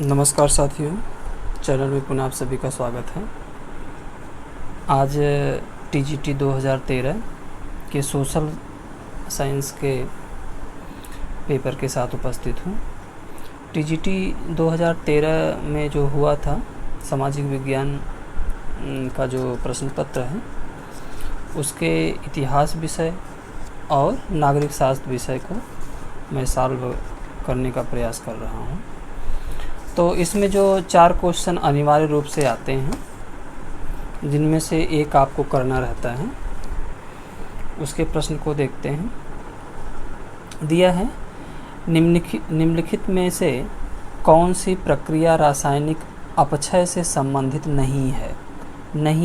नमस्कार साथियों, चैनल में पुनः आप सभी का स्वागत है। आज टीजीटी 2013 के सोशल साइंस के पेपर के साथ उपस्थित हूँ। टीजीटी 2013 में जो हुआ था, सामाजिक विज्ञान का जो प्रश्न पत्र है उसके इतिहास विषय और नागरिक शास्त्र विषय को मैं सॉल्व करने का प्रयास कर रहा हूँ। तो इसमें जो 4 क्वेश्चन अनिवार्य रूप से आते हैं, जिनमें से एक आपको करना रहता है, उसके प्रश्न को देखते हैं। दिया है, निम्नलिखित में से कौन सी प्रक्रिया रासायनिक अपक्षय से संबंधित नहीं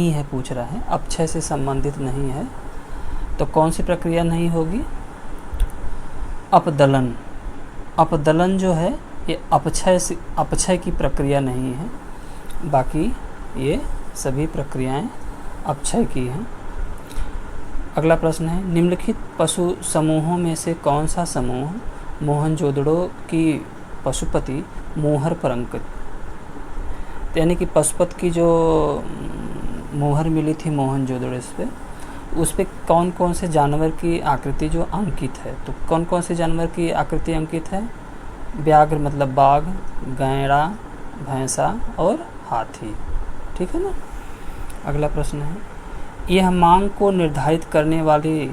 है पूछ रहा है। अपक्षय से संबंधित नहीं है तो कौन सी प्रक्रिया नहीं होगी? अपदलन। अपदलन जो है ये अपक्षय की प्रक्रिया नहीं है, बाकी ये सभी प्रक्रियाएं अपक्षय की हैं। अगला प्रश्न है, निम्नलिखित पशु समूहों में से कौन सा समूह मोहनजोदड़ो की पशुपति मोहर पर अंकित, यानी कि पशुपति की जो मोहर मिली थी मोहनजोदड़ो उस पर कौन कौन से जानवर की आकृति जो अंकित है? तो कौन कौन से जानवर की आकृति अंकित है? व्याघ्र मतलब बाघ, गैंडा, भैंसा और हाथी। ठीक है ना। अगला प्रश्न है, यह मांग को निर्धारित करने वाली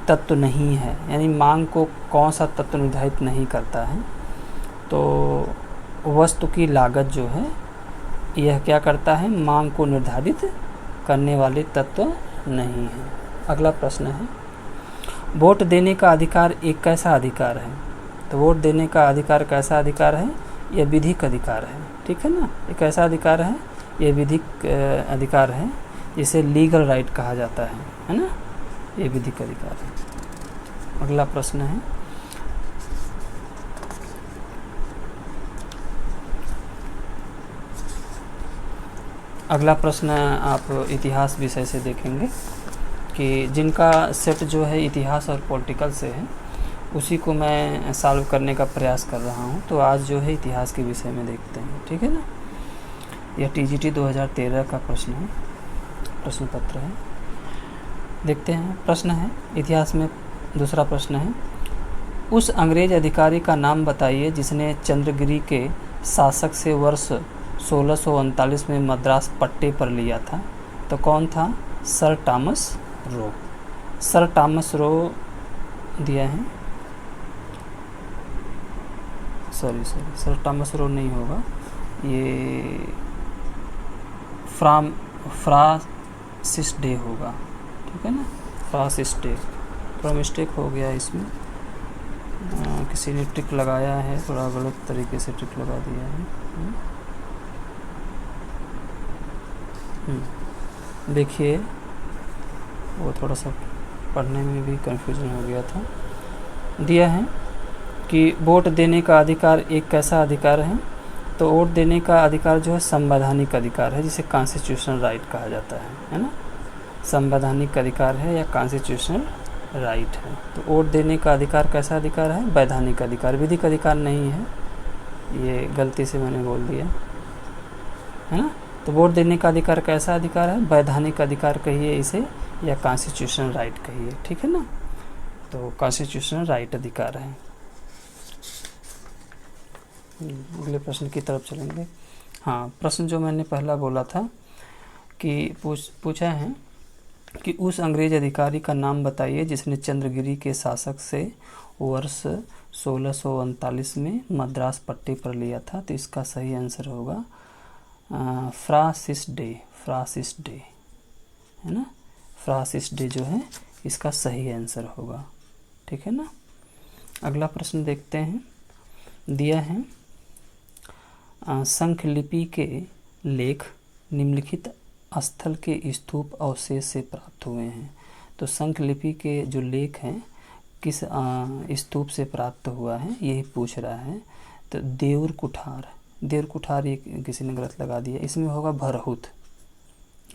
तत्व नहीं है, यानी मांग को कौन सा तत्व निर्धारित नहीं करता है? तो वस्तु की लागत जो है यह क्या करता है? मांग को निर्धारित करने वाले तत्व नहीं है। अगला प्रश्न है, वोट देने का अधिकार एक कैसा अधिकार है? तो वोट देने का अधिकार कैसा अधिकार है? यह विधिक अधिकार है। ठीक है ना। ये कैसा अधिकार है? यह विधिक अधिकार है, जिसे लीगल राइट कहा जाता है ना। ये विधिक अधिकार है। अगला प्रश्न है, अगला प्रश्न आप इतिहास विषय से देखेंगे कि जिनका सेट जो है इतिहास और पॉलिटिकल से है, उसी को मैं सॉल्व करने का प्रयास कर रहा हूँ। तो आज जो है इतिहास के विषय में देखते हैं। ठीक है ना। यह टीजीटी 2013 का प्रश्न है, प्रश्न पत्र है। देखते हैं। प्रश्न है इतिहास में, दूसरा प्रश्न है, उस अंग्रेज अधिकारी का नाम बताइए जिसने चंद्रगिरी के शासक से वर्ष 1639 में मद्रास पट्टे पर लिया था। तो कौन था? Sir Thomas Roe. Sir Thomas Roe दिया है। सॉरी सर टॉमस रो नहीं होगा, ये फ्रांसिस डे होगा। ठीक है ना। Francis day. थोड़ा मिस्टेक हो गया इसमें, किसी ने टिक लगाया है, थोड़ा गलत तरीके से टिक लगा दिया है। देखिए, वो थोड़ा सा पढ़ने में भी कंफ्यूजन हो गया था। दिया है कि वोट देने का अधिकार एक कैसा अधिकार है? तो वोट देने का अधिकार जो है संवैधानिक अधिकार है, जिसे कॉन्स्टिट्यूशनल राइट कहा जाता है ना। संवैधानिक अधिकार है या कॉन्स्टिट्यूशनल राइट है। तो वोट देने का अधिकार कैसा अधिकार है? वैधानिक अधिकार, विधिक अधिकार नहीं है। ये गलती से मैंने बोल दिया है ना। तो वोट देने का अधिकार कैसा अधिकार है? वैधानिक अधिकार कहिए इसे, या कॉन्स्टिट्यूशनल राइट कहिए। ठीक है ना। तो कॉन्स्टिट्यूशनल राइट अधिकार है। अगले प्रश्न की तरफ चलेंगे। हाँ, प्रश्न जो मैंने पहला बोला था कि पूछा है कि उस अंग्रेज अधिकारी का नाम बताइए जिसने चंद्रगिरी के शासक से वर्ष 1639 में मद्रास पट्टे पर लिया था। तो इसका सही आंसर होगा फ्रांसिस डे। फ्रांसिस डे है ना। फ्रांसिस डे जो है इसका सही आंसर होगा। ठीक है ना। अगला प्रश्न देखते हैं। दिया है, शंख लिपि के लेख निम्नलिखित स्थल के स्तूप अवशेष से प्राप्त हुए हैं। तो शंख लिपि के जो लेख हैं किस स्तूप से प्राप्त हुआ है, यही पूछ रहा है। तो देउर कुठार ये किसी ने गलत लगा दिया, इसमें होगा भरहुत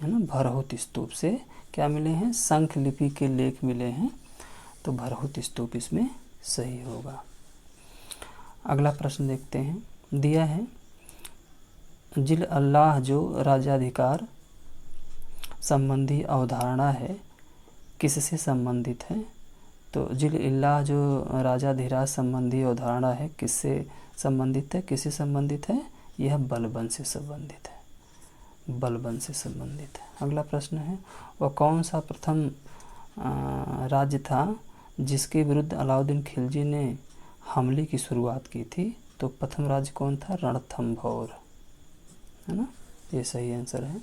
है ना। भरहुत स्तूप से क्या मिले हैं? शंख लिपि के लेख मिले हैं। तो भरहुत स्तूप इसमें सही होगा। अगला प्रश्न देखते हैं। दिया है जिल अल्लाह जो राज्याधिकार संबंधी अवधारणा है किससे संबंधित है? तो जिल इल्लाह जो राजाधिराज संबंधी अवधारणा है किससे संबंधित है? किससे संबंधित है? यह बलबन से संबंधित है, बलबन से संबंधित है। अगला प्रश्न है, वह कौन सा प्रथम राज्य था जिसके विरुद्ध अलाउद्दीन खिलजी ने हमले की शुरुआत की थी? तो प्रथम राज्य कौन था? रणथंभौर, है ना, ये सही आंसर है।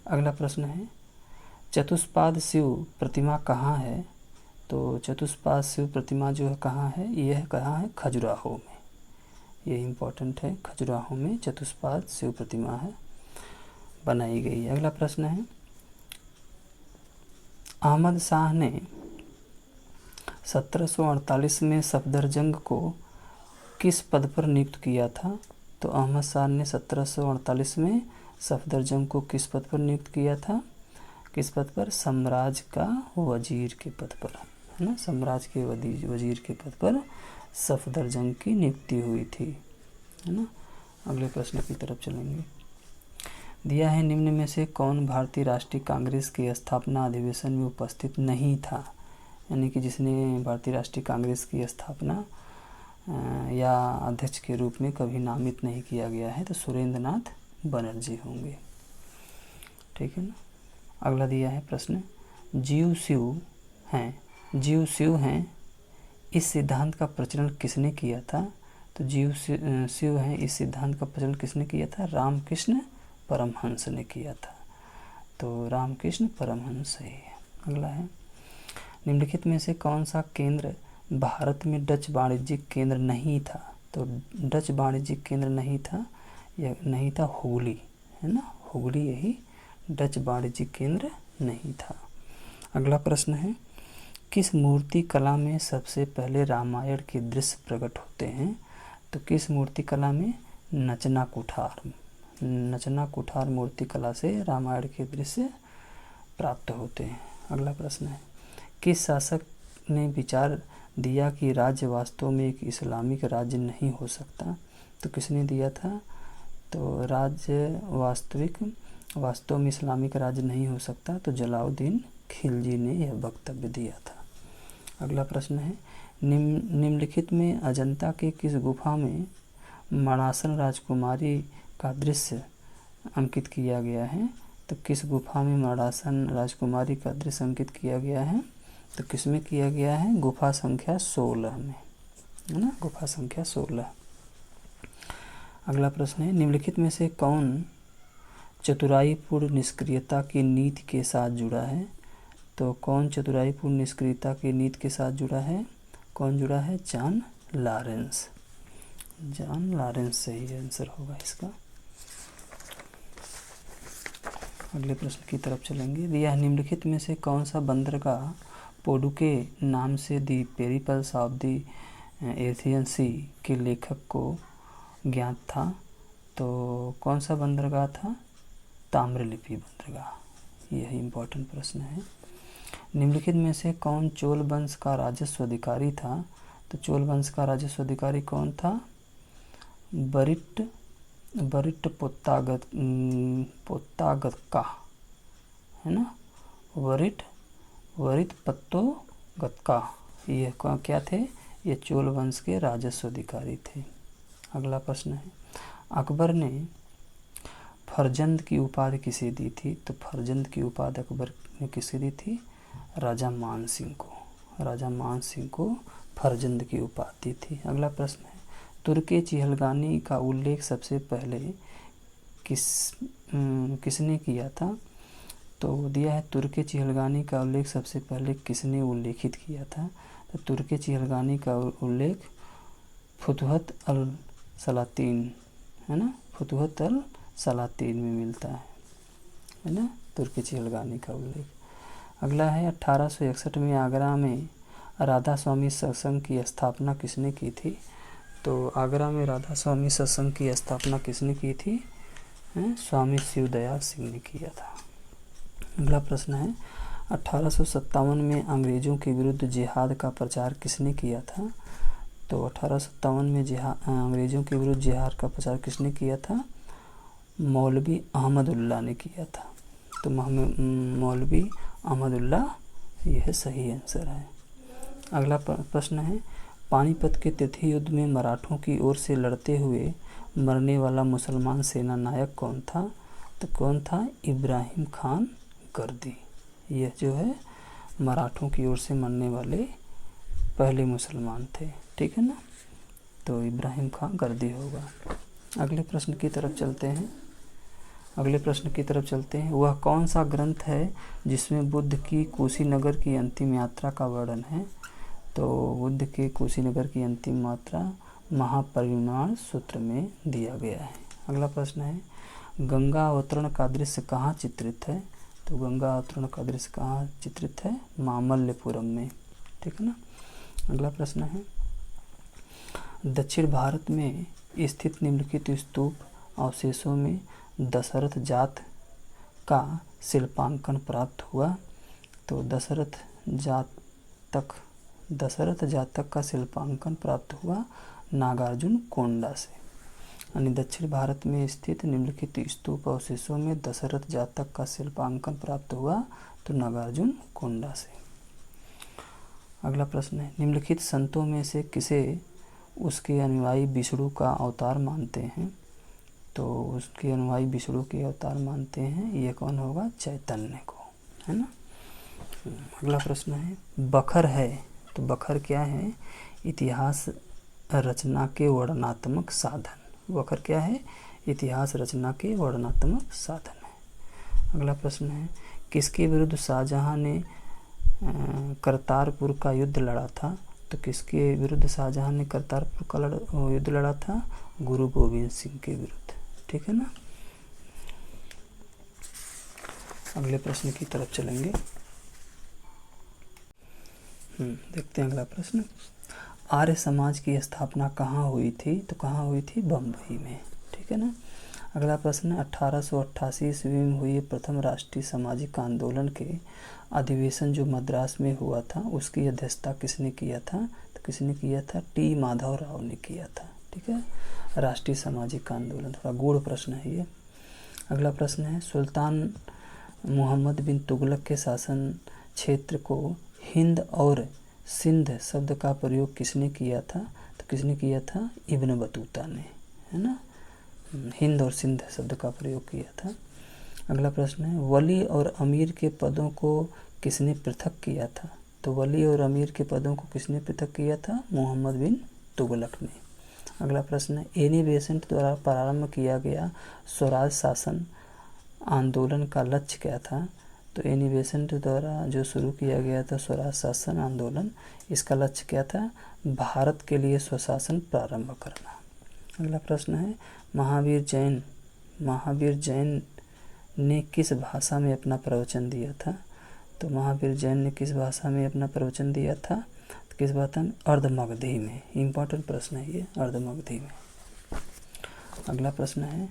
अगला प्रश्न है, चतुष्पाद शिव प्रतिमा कहाँ है? तो चतुष्पाद शिव प्रतिमा जो है कहाँ है? यह कहाँ है? खजुराहो में, ये इम्पोर्टेंट है, खजुराहो में चतुष्पाद शिव प्रतिमा है, बनाई गई है। अगला प्रश्न है, अहमद शाह ने 1748 में सफदरजंग को किस पद पर नियुक्त किया था? तो अहमद शाह ने 1748 में सफदरजंग को किस पद पर नियुक्त किया था? किस पद पर? साम्राज्य का वजीर के पद पर, है ना, साम्राज्य के वजीर के पद पर सफदरजंग की नियुक्ति हुई थी, है ना। अगले प्रश्न की तरफ चलेंगे। दिया है, निम्न में से कौन भारतीय राष्ट्रीय कांग्रेस के स्थापना अधिवेशन में उपस्थित नहीं था? यानी कि जिसने भारतीय राष्ट्रीय कांग्रेस की स्थापना या अध्यक्ष के रूप में कभी नामित नहीं किया गया है, तो सुरेंद्र नाथ बनर्जी होंगे, ठीक है ना। अगला दिया है प्रश्न, जीव शिव हैं, इस सिद्धांत का प्रचलन किसने किया था? तो जीव शिव हैं, इस सिद्धांत का प्रचलन किसने किया था? रामकृष्ण परमहंस ने किया था, तो रामकृष्ण परमहंस सही है। अगला है, निम्नलिखित में से कौन सा केंद्र भारत में डच वाणिज्यिक केंद्र नहीं था? तो डच वाणिज्यिक केंद्र नहीं था, यह नहीं था हुगली, है ना, हुगली यही डच वाणिज्यिक केंद्र नहीं था। अगला प्रश्न है, किस मूर्ति कला में सबसे पहले रामायण के दृश्य प्रकट होते हैं? तो किस मूर्ति कला में? नचना कुठार मूर्ति कला से रामायण के दृश्य प्राप्त होते हैं। अगला प्रश्न है, किस शासक ने विचार दिया कि राज्य वास्तव में एक इस्लामिक राज्य नहीं हो सकता? तो किसने दिया था? तो राज्य वास्तव में इस्लामिक राज्य नहीं हो सकता, तो जलालुद्दीन खिलजी ने यह वक्तव्य दिया था। अगला प्रश्न है, निम्नलिखित में अजंता के किस गुफा में मणासन राजकुमारी का दृश्य अंकित किया गया है? तो किस गुफा में मणासन राजकुमारी का दृश्य अंकित किया गया है? तो किस में किया गया है? गुफा संख्या 16 में, है ना, गुफा संख्या 16। अगला प्रश्न है, निम्नलिखित में से कौन चतुराईपूर्ण निष्क्रियता की नीति के साथ जुड़ा है? तो कौन चतुराईपूर्ण निष्क्रियता की नीति के साथ जुड़ा है? कौन जुड़ा है? जॉन लॉरेंस, जॉन लॉरेंस सही आंसर होगा इसका। अगले प्रश्न की तरफ चलेंगे। दिया निम्नलिखित में से कौन सा बंदरगाह पोडुके नाम से दी पेरिपल्स ऑफ दी एशियन सी के लेखक को ज्ञात था? तो कौन सा बंदरगाह था? ताम्रलिपि बंदरगाह, यह इम्पोर्टेंट प्रश्न है। निम्नलिखित में से कौन चोल वंश का राजस्व अधिकारी था? तो चोल वंश का राजस्व अधिकारी कौन था? बरिट पोत्तागत्का, है ना, वरिट पत्तोगत्का, ये क्या थे? ये चोल वंश के राजस्व अधिकारी थे। अगला प्रश्न है, अकबर ने फरजंद की उपाधि किसे दी थी? तो फरजंद की उपाधि अकबर ने किसे दी थी? राजा मान सिंह को फरजंद की उपाधि थी। अगला प्रश्न है, तुर्के चिहलगानी का उल्लेख सबसे पहले किसने किया था? तो दिया है, तुर्के चिहलगानी का उल्लेख सबसे पहले किसने उल्लेखित किया था? तो तुर्के चिहलगानी का उल्लेख फुतुहत अल सलातीन, है ना, फुतुहत अल सलातीन में मिलता है ना, तुर्की चिहलगानी का उल्लेख। अगला है, 1861 में आगरा में राधा स्वामी सत्संग की स्थापना किसने की थी? तो आगरा में राधा स्वामी सत्संग की स्थापना किसने की थी? स्वामी शिवदयाल सिंह ने किया था। अगला प्रश्न है, 1857 में अंग्रेज़ों के विरुद्ध जिहाद का प्रचार किसने किया था? तो 1857 में अंग्रेज़ों के विरुद्ध जिहाद का प्रचार किसने किया था? मौलवी अहमदुल्लाह ने किया था। तो मौलवी अहमदुल्लाह यह सही आंसर है। अगला प्रश्न है, पानीपत के तिथि युद्ध में मराठों की ओर से लड़ते हुए मरने वाला मुसलमान सेना नायक कौन था? तो कौन था? इब्राहिम खान गर्दी। यह जो है मराठों की ओर से मरने वाले पहले मुसलमान थे, ठीक है ना। तो इब्राहिम खान गर्दी होगा। अगले प्रश्न की तरफ चलते हैं। वह कौन सा ग्रंथ है जिसमें बुद्ध की कुशीनगर की अंतिम यात्रा का वर्णन है? तो बुद्ध के कुशीनगर की अंतिम यात्रा महापरिनिर्वाण सूत्र में दिया गया है। अगला प्रश्न है, गंगा अवतरण का दृश्य कहाँ चित्रित है? तो गंगा अवतरण का दृश्य कहाँ चित्रित है? मामल्लपुरम में, ठीक है ना। अगला प्रश्न है, दक्षिण भारत में स्थित निम्नलिखित स्तूप अवशेषों में दशरथ जात का शिल्पांकन प्राप्त हुआ? तो दशरथ जातक का शिल्पांकन प्राप्त हुआ नागार्जुन कोंडा से। यानी दक्षिण भारत में स्थित निम्नलिखित स्तूप अवशेषों में दशरथ जातक का शिल्पांकन प्राप्त हुआ तो नागार्जुन कोंडा से। अगला प्रश्न है, निम्नलिखित संतों में से किसे उसके अनुयायी विष्णु का अवतार मानते हैं? तो उसके अनुयायी विष्णु के अवतार मानते हैं, ये कौन होगा? चैतन्य को, है ना। अगला प्रश्न है, बखर है, तो बखर क्या है? इतिहास रचना के वर्णनात्मक साधन। बखर क्या है? इतिहास रचना के वर्णनात्मक साधन है। अगला प्रश्न है, किसके विरुद्ध शाहजहां ने करतारपुर का युद्ध लड़ा था? तो किसके विरुद्ध शाहजहां ने करतारपुर का युद्ध लड़ा था? गुरु गोविंद सिंह के विरुद्ध, ठीक है ना। अगले प्रश्न की तरफ चलेंगे। देखते हैं अगला प्रश्न, आर्य समाज की स्थापना कहाँ हुई थी? तो कहाँ हुई थी? बम्बई में, ठीक है ना। अगला प्रश्न, 1888 ईस्वी में हुए प्रथम राष्ट्रीय सामाजिक आंदोलन के अधिवेशन जो मद्रास में हुआ था उसकी अध्यक्षता किसने किया था? तो किसने किया था? टी माधव राव ने किया था, ठीक है। राष्ट्रीय सामाजिक आंदोलन, थोड़ा गूढ़ प्रश्न है ये। अगला प्रश्न है, सुल्तान मोहम्मद बिन तुगलक के शासन क्षेत्र को हिंद और सिंध शब्द का प्रयोग किसने किया था? तो किसने किया था? इब्न बतूता ने, है ना। हिंद और सिंध शब्द का प्रयोग किया था। अगला प्रश्न है, वली और अमीर के पदों को किसने पृथक किया था? तो वली और अमीर के पदों को किसने पृथक किया था? मोहम्मद बिन तुगलक ने। अगला प्रश्न है, एनी बेसेंट द्वारा प्रारंभ किया गया स्वराज शासन आंदोलन का लक्ष्य क्या था? तो एनी बेसेंट द्वारा जो शुरू किया गया था स्वराज शासन आंदोलन, इसका लक्ष्य क्या था? भारत के लिए स्वशासन प्रारंभ करना। अगला प्रश्न है, महावीर जैन ने किस भाषा में अपना प्रवचन दिया था? तो महावीर जैन ने किस भाषा में अपना प्रवचन दिया था? तो किस भाषा में? अर्धमगधी में। इम्पोर्टेंट प्रश्न है ये, अर्धमगधी में। अगला प्रश्न है,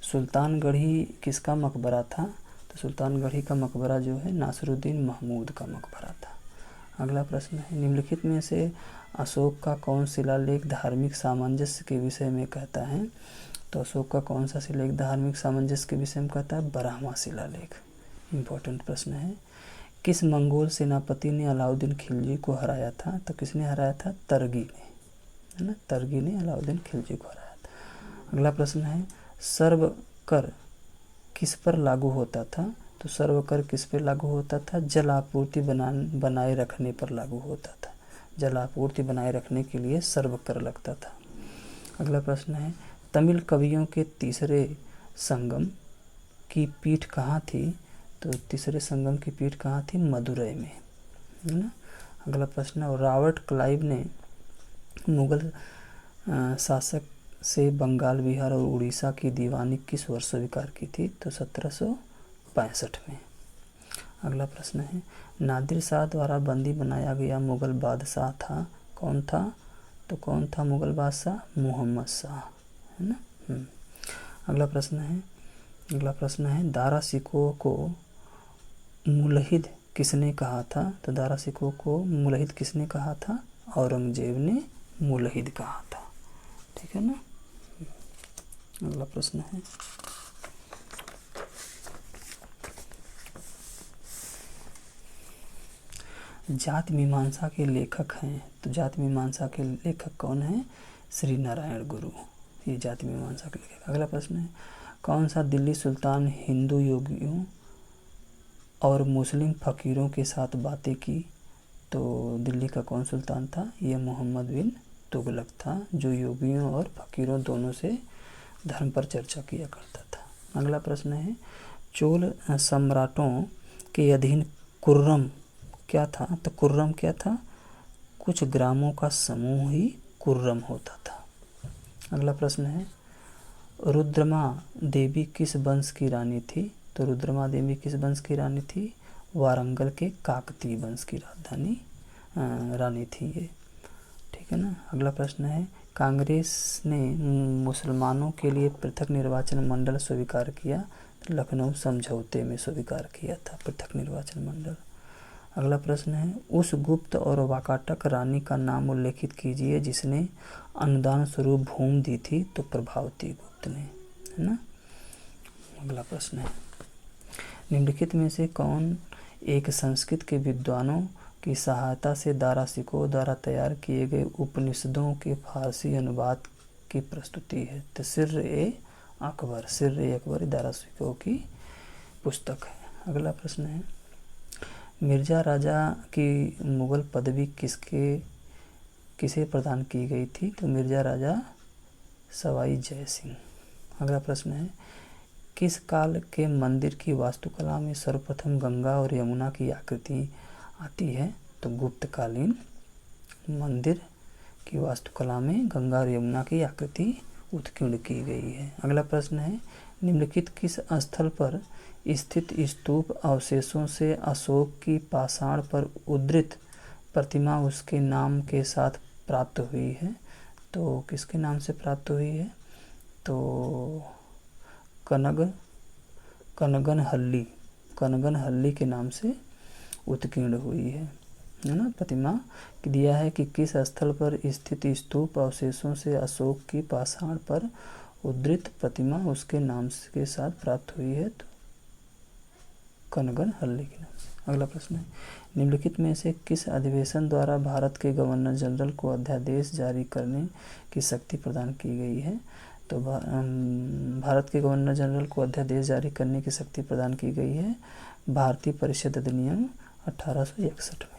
सुल्तानगढ़ी किसका मकबरा था? तो सुल्तानगढ़ी का मकबरा जो है नासिरुद्दीन महमूद का मकबरा था। अगला प्रश्न है, निम्नलिखित में से अशोक का कौन शिलालेख धार्मिक सामंजस्य के विषय में कहता है? तो अशोक का कौन सा शिलालेख धार्मिक सामंजस्य के विषय में कहता है? ब्राह्मा शिलालेख। इम्पोर्टेंट प्रश्न है, किस मंगोल सेनापति ने अलाउद्दीन खिलजी को हराया था? तो किसने हराया था? तरगी ने, है ना। तरगी ने अलाउद्दीन खिलजी को हराया था। अगला प्रश्न है, सर्वकर किस पर लागू होता था? तो सर्वकर किस पर लागू होता था? जल आपूर्ति बनाए रखने पर लागू होता था। जल आपूर्ति बनाए रखने के लिए सर्वकर लगता था। अगला प्रश्न है, तमिल कवियों के तीसरे संगम की पीठ कहाँ थी? तो तीसरे संगम की पीठ कहाँ थी? मदुरई में, है ना। अगला प्रश्न है, रॉबर्ट क्लाइव ने मुगल शासक से बंगाल, बिहार और उड़ीसा की दीवानी किस वर्ष स्वीकार की थी? तो 1765 में। अगला प्रश्न है, नादिर शाह द्वारा बंदी बनाया गया मुगल बादशाह था, कौन था? तो कौन था मुगल बादशाह? मोहम्मद शाह, है ना। अगला प्रश्न है, दारा सिकोह को मुलहिद किसने कहा था? तो दारा सिकोह को मुलहिद किसने कहा था? औरंगजेब ने मुलहिद कहा था, ठीक है ना। अगला प्रश्न है, जाति मीमांसा के लेखक हैं, तो जाति मीमांसा के लेखक कौन हैं? श्री नारायण गुरु, ये जाति मीमांसा के लेखक। अगला प्रश्न है, कौन सा दिल्ली सुल्तान हिंदू योगियों और मुस्लिम फ़कीरों के साथ बातें की? तो दिल्ली का कौन सुल्तान था? ये मोहम्मद बिन तुगलक था, जो योगियों और फ़कीरों दोनों से धर्म पर चर्चा किया करता था। अगला प्रश्न है, चोल सम्राटों के अधीन कुर्रम क्या था? तो कुर्रम क्या था? कुछ ग्रामों का समूह ही कुर्रम होता था। अगला प्रश्न है, रुद्रमा देवी किस वंश की रानी थी? तो रुद्रमा देवी किस वंश की रानी थी? वारंगल के काकतीय वंश की रानी थी ये, ठीक है ना। अगला प्रश्न है, कांग्रेस ने मुसलमानों के लिए पृथक निर्वाचन मंडल स्वीकार किया? तो लखनऊ समझौते में स्वीकार किया था पृथक निर्वाचन मंडल। अगला प्रश्न है, उस गुप्त और वाकाटक रानी का नाम उल्लेखित कीजिए जिसने अनुदान स्वरूप भूमि दी थी? तो प्रभावती गुप्त ने, है ना। अगला प्रश्न है, निम्नलिखित में से कौन एक संस्कृत के विद्वानों की सहायता से दारा शिकोह द्वारा तैयार किए गए उपनिषदों के फारसी अनुवाद की प्रस्तुति है? तो सिर्र-ए-अकबर दारा शिकोह की पुस्तक है। अगला प्रश्न है, मिर्जा राजा की मुगल पदवी किसे प्रदान की गई थी? तो मिर्जा राजा सवाई जय सिंह। अगला प्रश्न है, किस काल के मंदिर की वास्तुकला में सर्वप्रथम गंगा और यमुना की आकृति आती है? तो गुप्तकालीन मंदिर की वास्तुकला में गंगा और यमुना की आकृति उत्कीर्ण की गई है। अगला प्रश्न है, निम्नलिखित किस स्थल पर स्थित स्तूप अवशेषों से अशोक की पाषाण पर उद्धृत प्रतिमा उसके नाम के साथ प्राप्त हुई है? तो किसके नाम से प्राप्त हुई है? तो कनगनहल्ली के नाम से उत्कीर्ण हुई है ना प्रतिमा। दिया है कि किस स्थल पर स्थित स्तूप अवशेषों से अशोक की पाषाण पर उद्धृत प्रतिमा उसके नाम के साथ प्राप्त हुई है? तो कनगनहल्ली के नाम से। अगला प्रश्न है, निम्नलिखित में से किस अधिवेशन द्वारा भारत के गवर्नर जनरल को अध्यादेश जारी करने की शक्ति प्रदान की गई है? तो भारत के गवर्नर जनरल को अध्यादेश जारी करने की शक्ति प्रदान की गई है भारतीय परिषद अधिनियम 1861 में।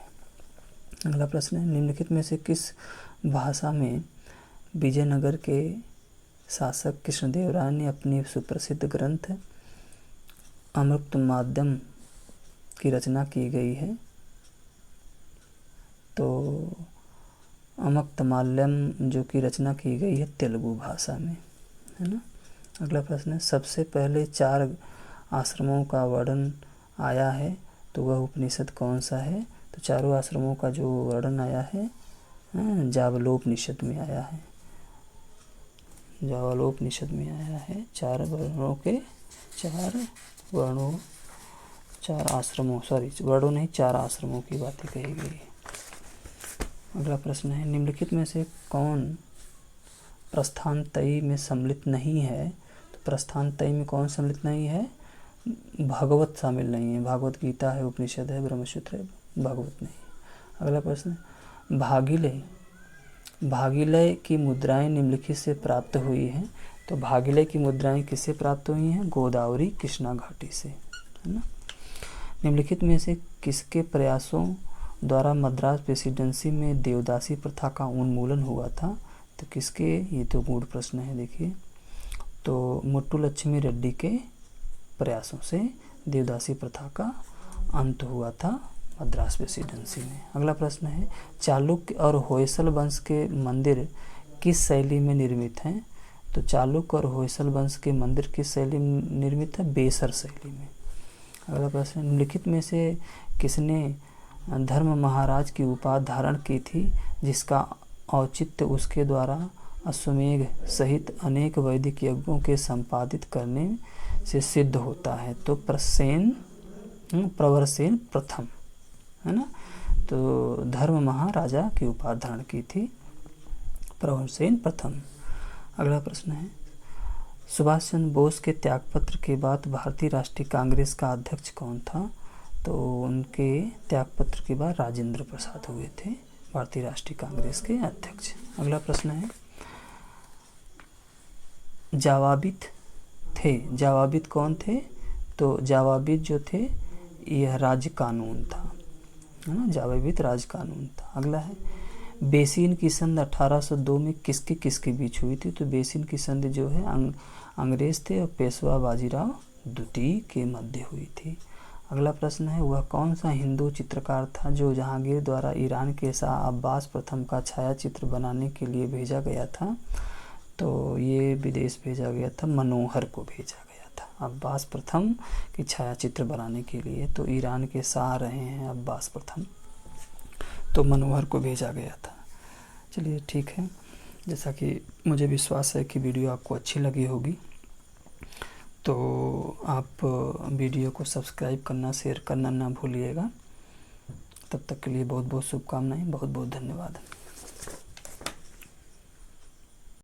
अगला प्रश्न है, निम्नलिखित में से किस भाषा में विजयनगर के शासक कृष्णदेव राय ने अपनी सुप्रसिद्ध ग्रंथ अमृतमाल्यम की रचना की गई है? तो अमृतमाल्यम जो की रचना की गई है तेलुगु भाषा में, है ना। अगला प्रश्न है, सबसे पहले 4 आश्रमों का वर्णन आया है तो वह उपनिषद कौन सा है? तो चारों आश्रमों का जो वर्णन आया है जावलोपनिषद में आया है। जावलोपनिषद में आया है। 4 आश्रमों की बातें कही गई है। अगला प्रश्न है, निम्नलिखित में से कौन प्रस्थानत्रयी में सम्मिलित नहीं है? तो प्रस्थानत्रयी में कौन सम्मिलित नहीं है? भागवत शामिल नहीं है। भागवत गीता है, उपनिषद है, ब्रह्मसूत्र है, भागवत नहीं। अगला प्रश्न, भागीलय की मुद्राएं निम्नलिखित से प्राप्त हुई हैं? तो भागीलय की मुद्राएं किससे प्राप्त हुई हैं? गोदावरी कृष्णा घाटी से, है ना। निम्नलिखित में से किसके प्रयासों द्वारा मद्रास प्रेसिडेंसी में देवदासी प्रथा का उन्मूलन हुआ था? तो किसके? ये तो गूढ़ प्रश्न है, देखिए। तो मुट्टुलक्ष्मी रेड्डी के प्रयासों से देवदासी प्रथा का अंत हुआ था मद्रास प्रेसिडेंसी में। अगला प्रश्न है, चालुक्य और होयसल वंश के मंदिर किस शैली में निर्मित हैं? तो चालुक्य और होयसल वंश के मंदिर किस शैली में निर्मित है? बेसर शैली में। अगला प्रश्न, निम्नलिखित में से किसने धर्म महाराज की उपाधि धारण की थी जिसका औचित्य उसके द्वारा अश्वमेध सहित अनेक वैदिक यज्ञों के संपादित करने से सिद्ध होता है? तो प्रवरसेन प्रथम, है ना। तो धर्म महाराजा की उपाधि धारण की थी प्रवरसेन प्रथम। अगला प्रश्न है, सुभाष चंद्र बोस के त्यागपत्र के बाद भारतीय राष्ट्रीय कांग्रेस का अध्यक्ष कौन था? तो उनके त्यागपत्र के बाद राजेंद्र प्रसाद हुए थे भारतीय राष्ट्रीय कांग्रेस के अध्यक्ष। अगला प्रश्न है, जावाबित थे, जावाबित कौन थे? तो जावाबित जो थे यह राज कानून था, है ना, जावाबित राज कानून था। अगला है, बेसिन की संधि 1802 में किसके बीच हुई थी? तो बेसिन की संधि जो है अंग्रेज थे और पेशवा बाजीराव द्वितीय के मध्य हुई थी। अगला प्रश्न है, वह कौन सा हिंदू चित्रकार था जो जहांगीर द्वारा ईरान के शाह अब्बास प्रथम का छायाचित्र बनाने के लिए भेजा गया था? तो ये विदेश भेजा गया था, मनोहर को भेजा गया था अब्बास प्रथम की छायाचित्र बनाने के लिए। तो ईरान के शाह रहे हैं अब्बास प्रथम, तो मनोहर को भेजा गया था। चलिए ठीक है, जैसा कि मुझे विश्वास है कि वीडियो आपको अच्छी लगी होगी, तो आप वीडियो को सब्सक्राइब करना, शेयर करना ना भूलिएगा। तब तक के लिए बहुत बहुत शुभकामनाएं, बहुत बहुत धन्यवाद।